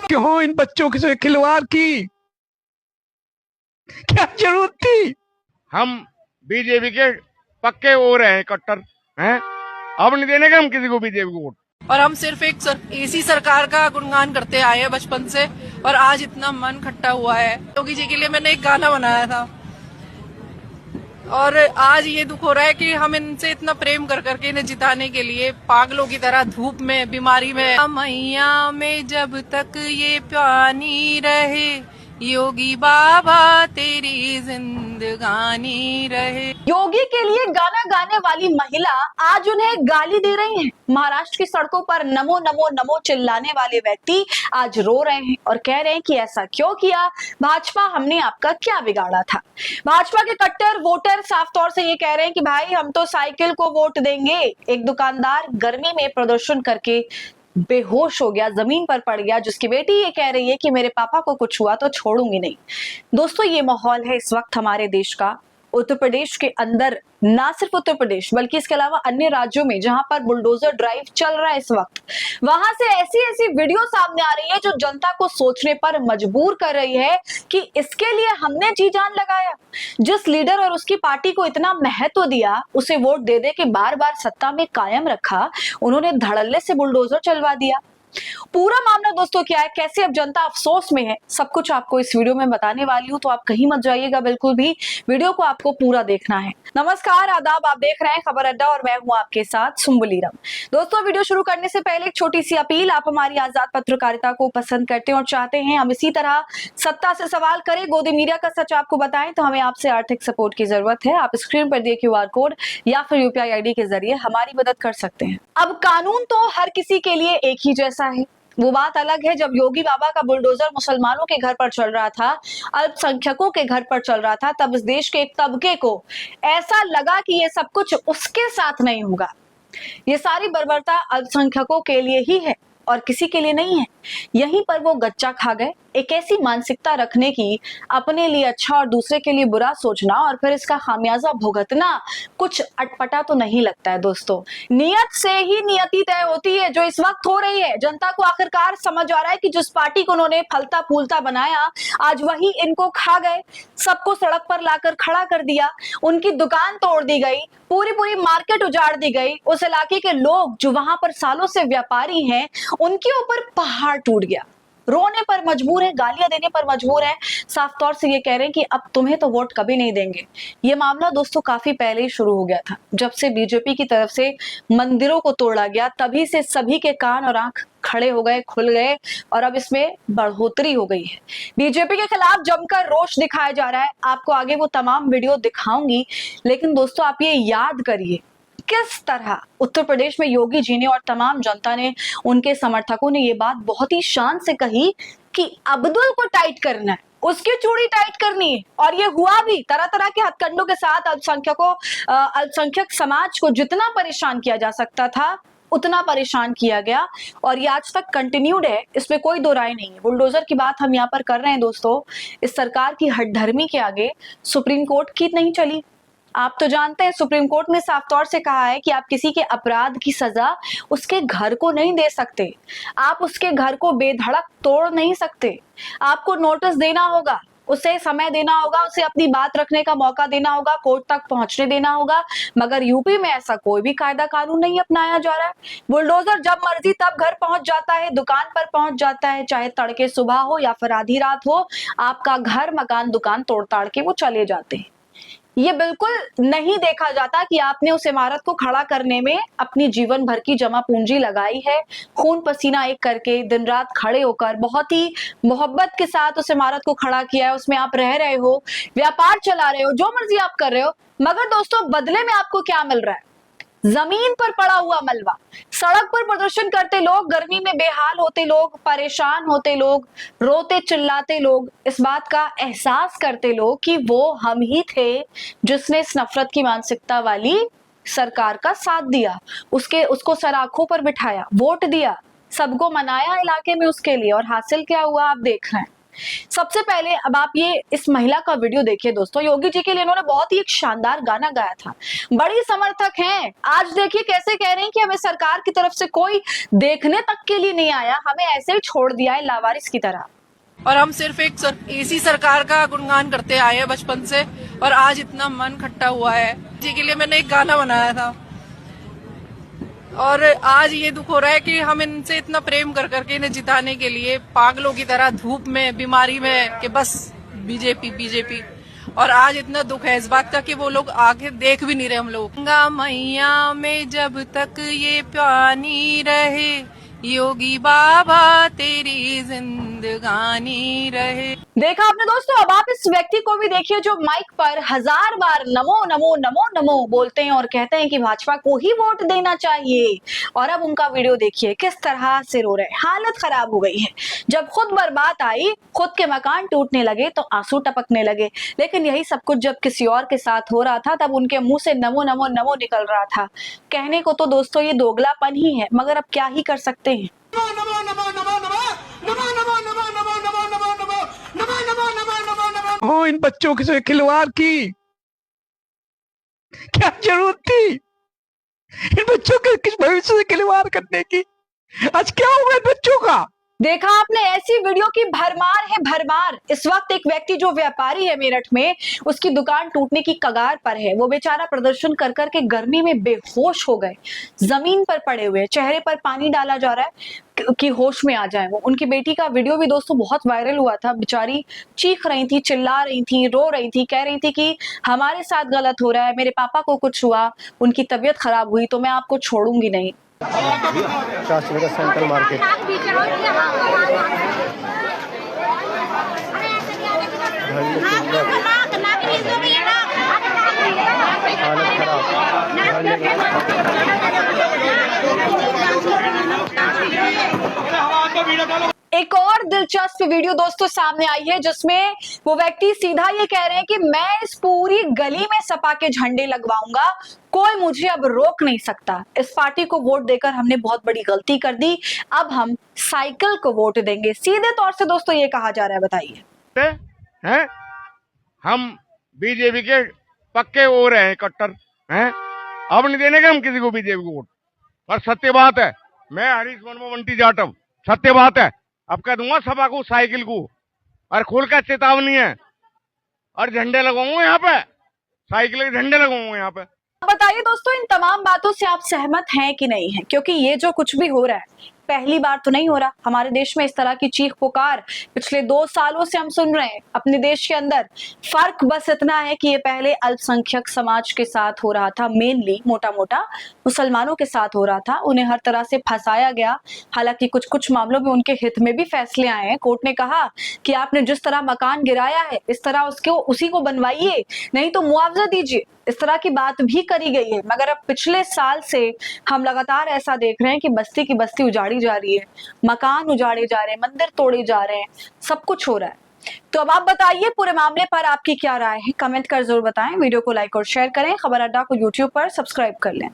क्यों इन बच्चों से खिलवाड़ की? क्या जरूरत थी? हम बीजेपी के पक्के हो रहे हैं, कट्टर हैं। अब नहीं देने का हम किसी को बीजेपी को वोट। और हम सिर्फ एक ऐसी सरकार का गुणगान करते आए हैं बचपन से, और आज इतना मन खट्टा हुआ है। योगी जी के लिए मैंने एक गाना बनाया था, और आज ये दुख हो रहा है कि हम इनसे इतना प्रेम कर करके इन्हें जिताने के लिए पागलों की तरह धूप में, बीमारी में, मैया में जब तक ये पानी रहे, योगी बाबा तेरी जिंदगानी रहे। योगी के लिए गाना गाने वाली महिला आज उन्हें गाली दे रही हैं। महाराष्ट्र की सड़कों पर नमो नमो नमो चिल्लाने वाले व्यक्ति आज रो रहे हैं और कह रहे हैं कि ऐसा क्यों किया, भाजपा हमने आपका क्या बिगाड़ा था। भाजपा के कट्टर वोटर साफ तौर से ये कह रहे हैं कि भाई हम तो साइकिल को वोट देंगे। एक दुकानदार गर्मी में प्रदर्शन करके बेहोश हो गया, जमीन पर पड़ गया, जिसकी बेटी ये कह रही है कि मेरे पापा को कुछ हुआ तो छोड़ूंगी नहीं। दोस्तों, ये माहौल है इस वक्त हमारे देश का। उत्तर प्रदेश के अंदर, ना सिर्फ उत्तर प्रदेश बल्कि इसके अलावा अन्य राज्यों में जहां पर बुलडोजर ड्राइव चल रहा है इस वक्त, वहां से ऐसी ऐसी वीडियो सामने आ रही है जो जनता को सोचने पर मजबूर कर रही है कि इसके लिए हमने जी जान लगाया। जिस लीडर और उसकी पार्टी को इतना महत्व दिया, उसे वोट दे दे के बार बार सत्ता में कायम रखा, उन्होंने धड़ल्ले से बुलडोजर चलवा दिया। पूरा मामला दोस्तों क्या है, कैसे अब जनता अफसोस में है, सब कुछ आपको इस वीडियो में बताने वाली हूं, तो आप कहीं मत जाइएगा बिल्कुल भी। वीडियो को आपको पूरा देखना है। नमस्कार, आदाब, आप देख रहे हैं खबर अड्डा और मैं हूं आपके साथ सुम्बुली राम। दोस्तों, वीडियो शुरू करने से पहले एक छोटी सी अपील, आप हमारी आजाद पत्रकारिता को पसंद करते हैं और चाहते हैं हम इसी तरह सत्ता से सवाल करें, गोदी मीडिया का सच आपको बताएं, तो हमें आपसे आर्थिक सपोर्ट की जरूरत है। आप स्क्रीन पर दिए QR कोड या फिर UPI ID के जरिए हमारी मदद कर सकते हैं। अब कानून तो हर किसी के लिए एक ही जैसा है, वो बात अलग है जब योगी बाबा का बुलडोजर मुसलमानों के घर पर चल रहा था, अल्पसंख्यकों के घर पर चल रहा था, तब इस देश के एक तबके को ऐसा लगा कि ये सब कुछ उसके साथ नहीं होगा। ये सारी बर्बरता अल्पसंख्यकों के लिए ही है और किसी के लिए नहीं है। यहीं पर वो गच्चा खा गए। एक ऐसी मानसिकता रखने की, अपने लिए अच्छा और दूसरे के लिए बुरा सोचना और फिर इसका खामियाजा भुगतना कुछ अटपटा तो नहीं लगता है दोस्तों। नियत से ही नियति तय होती है, जो इस वक्त हो रही है। जनता को आखिरकार समझ आ रहा है कि जिस पार्टी को उन्होंने फलता फूलता बनाया, आज वही इनको खा गए। सबको सड़क पर लाकर खड़ा कर दिया, उनकी दुकान तोड़ दी गई, पूरी पूरी मार्केट उजाड़ दी गई। उस इलाके के लोग जो वहां पर सालों से व्यापारी हैं, उनके ऊपर पहाड़ टूट गया। रोने पर मजबूर है, गालियां देने पर मजबूर है, साफ तौर से ये कह रहे हैं कि अब तुम्हें तो वोट कभी नहीं देंगे। ये मामला दोस्तों काफी पहले ही शुरू हो गया था, जब से बीजेपी की तरफ से मंदिरों को तोड़ा गया, तभी से सभी के कान और आंख खड़े हो गए, खुल गए, और अब इसमें बढ़ोतरी हो गई है। बीजेपी के खिलाफ जमकर रोष दिखाया जा रहा है। आपको आगे वो तमाम वीडियो दिखाऊंगी, लेकिन दोस्तों आप ये याद करिए किस तरह उत्तर प्रदेश में योगी जी ने और तमाम जनता ने, उनके समर्थकों ने ये बात बहुत ही शान से कही कि अब्दुल को टाइट करना है, उसकी चूड़ी टाइट करनी है। और ये हुआ भी। तरह तरह के हथकंडों के साथ अल्पसंख्यक समाज को जितना परेशान किया जा सकता था उतना परेशान किया गया, और ये आज तक कंटिन्यूड है, इसमें कोई दो राय नहीं है। बुलडोजर की बात हम यहाँ पर कर रहे हैं दोस्तों। इस सरकार की हठधर्मी के आगे सुप्रीम कोर्ट की नहीं चली। आप तो जानते हैं सुप्रीम कोर्ट ने साफ तौर से कहा है कि आप किसी के अपराध की सजा उसके घर को नहीं दे सकते, आप उसके घर को बेधड़क तोड़ नहीं सकते। आपको नोटिस देना होगा, उसे समय देना होगा, उसे अपनी बात रखने का मौका देना होगा, कोर्ट तक पहुंचने देना होगा। मगर यूपी में ऐसा कोई भी कायदा कानून नहीं अपनाया जा रहा है। बुलडोजर जब मर्जी तब घर पहुंच जाता है, दुकान पर पहुंच जाता है, चाहे तड़के सुबह हो या फिर आधी रात हो, आपका घर मकान दुकान तोड़ ताड़ के वो चले जाते हैं। ये बिल्कुल नहीं देखा जाता कि आपने उस इमारत को खड़ा करने में अपनी जीवन भर की जमा पूंजी लगाई है, खून पसीना एक करके दिन रात खड़े होकर बहुत ही मोहब्बत के साथ उस इमारत को खड़ा किया है। उसमें आप रह रहे हो, व्यापार चला रहे हो, जो मर्जी आप कर रहे हो, मगर दोस्तों बदले में आपको क्या मिल रहा है? जमीन पर पड़ा हुआ मलबा, सड़क पर प्रदर्शन करते लोग, गर्मी में बेहाल होते लोग, परेशान होते लोग, रोते चिल्लाते लोग, इस बात का एहसास करते लोग कि वो हम ही थे जिसने इस नफरत की मानसिकता वाली सरकार का साथ दिया, उसको सराखों पर बिठाया, वोट दिया, सबको मनाया इलाके में उसके लिए, और हासिल क्या हुआ आप देख रहे हैं। सबसे पहले अब आप ये इस महिला का वीडियो देखिए दोस्तों। योगी जी के लिए इन्होंने बहुत ही एक शानदार गाना गाया था। बड़ी समर्थक हैं। आज देखिए कैसे कह रहे हैं कि हमें सरकार की तरफ से कोई देखने तक के लिए नहीं आया, हमें ऐसे ही छोड़ दिया है लावारिस की तरह। और हम सिर्फ एक इसी सरकार का गुणगान करते आए हैं बचपन से, और आज इतना मन खट्टा हुआ है जी के लिए मैंने एक गाना बनाया था। और आज ये दुख हो रहा है कि हम इनसे इतना प्रेम कर करके इन्हें जिताने के लिए पागलों की तरह धूप में, बीमारी में, कि बस बीजेपी बीजेपी। और आज इतना दुख है इस बात का कि वो लोग आगे देख भी नहीं रहे हम लोग। गंगा मैया में जब तक ये पानी रहे, योगी बाबा तेरी जिंदगानी रहे। देखा आपने दोस्तों। अब आप इस व्यक्ति को भी देखिए जो माइक पर 1000 बार नमो नमो नमो नमो बोलते हैं और कहते हैं कि भाजपा को ही वोट देना चाहिए। और अब उनका वीडियो देखिए किस तरह से रो रहे हैं। हालत खराब हो गई है। जब खुद बर्बाद आई, खुद के मकान टूटने लगे तो आंसू टपकने लगे। लेकिन यही सब कुछ जब किसी और के साथ हो रहा था तब उनके मुंह से नमो नमो नमो निकल रहा था। कहने को तो दोस्तों ये दोगलापन ही है, मगर अब क्या ही कर सकते हैं। हो इन बच्चों के से खिलवाड़ की क्या जरूरत थी? इन बच्चों के किस भविष्य से खिलवाड़ करने की? आज क्या हुआ इन बच्चों का? देखा आपने, ऐसी वीडियो की भरमार है भरमार। इस वक्त एक व्यक्ति जो व्यापारी है मेरठ में, उसकी दुकान टूटने की कगार पर है। वो बेचारा प्रदर्शन कर करके गर्मी में बेहोश हो गए, जमीन पर पड़े हुए, चेहरे पर पानी डाला जा रहा है कि होश में आ जाए वो। उनकी बेटी का वीडियो भी दोस्तों बहुत वायरल हुआ था। बेचारी चीख रही थी, चिल्ला रही थी, रो रही थी, कह रही थी कि हमारे साथ गलत हो रहा है, मेरे पापा को कुछ हुआ, उनकी तबीयत खराब हुई तो मैं आपको छोड़ूंगी नहीं। शास्त्री का सेंट्रल मार्केट हालत खराब। एक और दिलचस्प वीडियो दोस्तों सामने आई है जिसमें वो व्यक्ति सीधा ये कह रहे हैं कि मैं इस पूरी गली में सपा के झंडे लगवाऊंगा, कोई मुझे अब रोक नहीं सकता। इस पार्टी को वोट देकर हमने बहुत बड़ी गलती कर दी, अब हम साइकिल को वोट देंगे। सीधे तौर से दोस्तों ये कहा जा रहा है, बताइए। हैं? हम बीजेपी के पक्के हो रहे हैं, कट्टर हैं। अब नहीं देने का हम किसी को बीजेपी को वोट। और सत्य बात है, मैं हरीश वर्मा बंटी जाटव, सत्य बात है। अब कह दूंगा सभा को, साइकिल को, और खोल का चेतावनी है। और झंडे लगाऊंगा यहाँ पे, साइकिल के झंडे लगाऊंगा यहाँ पे। बताइए दोस्तों, इन तमाम बातों से आप सहमत हैं कि नहीं है? क्योंकि ये जो कुछ भी हो रहा है पहली बार तो नहीं हो रहा। हमारे देश में इस तरह की चीख पुकार पिछले 2 सालों से हम सुन रहे हैं अपने देश के अंदर। फर्क बस इतना है कि ये पहले अल्पसंख्यक समाज के साथ हो रहा था, मेनली मोटा मोटा मुसलमानों के साथ हो रहा था। उन्हें हर तरह से फंसाया गया। हालांकि कुछ कुछ मामलों में उनके हित में भी फैसले आए हैं। कोर्ट ने कहा कि आपने जिस तरह मकान गिराया है इस तरह उसी को बनवाइए, नहीं तो मुआवजा दीजिए। इस तरह की बात भी करी गई है। मगर अब पिछले साल से हम लगातार ऐसा देख रहे हैं कि बस्ती की बस्ती उजाड़ी जा रही है, मकान उजाड़े जा रहे हैं, मंदिर तोड़े जा रहे हैं, सब कुछ हो रहा है। तो अब आप बताइए पूरे मामले पर आपकी क्या राय है? कमेंट कर जरूर बताएं। वीडियो को लाइक और शेयर करें। खबर अड्डा को यूट्यूब पर सब्सक्राइब कर लें।